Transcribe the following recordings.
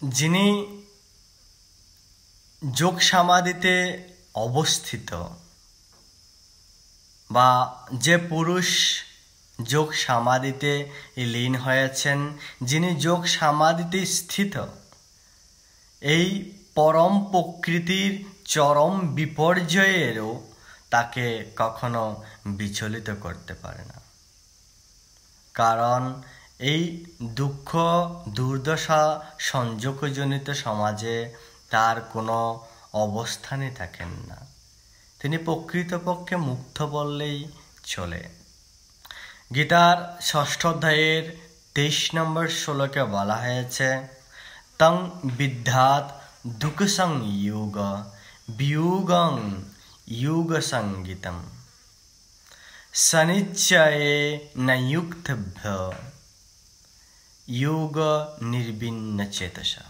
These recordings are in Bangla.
যিনি যোগ সমাধিতে অবস্থিত বা যে পুরুষ যোগ সমাধিতে লীন হয়েছেন, যিনি যোগ সমাধিতে স্থিত, এই পরম প্রকৃতির চরম বিপর্যয়েরও তাকে কখনো বিচলিত করতে পারে না। কারণ এই দুঃখ দুর্দশা সংযোগজনিত সমাজে তার কোনো অবস্থানই থাকেন না। তিনি প্রকৃতপক্ষে মুক্ত বললেই চলে। গীতার 6ষ্ঠ অধ্যায়ের 23 নম্বর শ্লোকে বলা হয়েছে, তং বিদ্যাৎ দুঃখ সংয়োগ বিয়োগং যোগ সঙ্গীতম সনিচ্ছয়ে নযুক্তভ্য যোগ নির্বিণ্ণ চেতসা।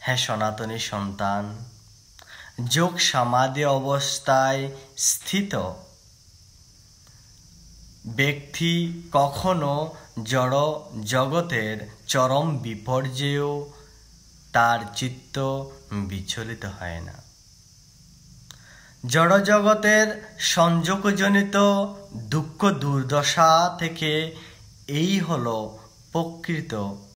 হে সনাতনী সন্তান, যোগ সমাধি অবস্থায় স্থিত ব্যক্তি কখনো জড় জগতের চরম বিপর্যয়েও তার চিত্ত বিচলিত হয় না। জড় জগতের সংযোগজনিত দুঃখ দুর্দশা থেকে এই হলো প্রকৃত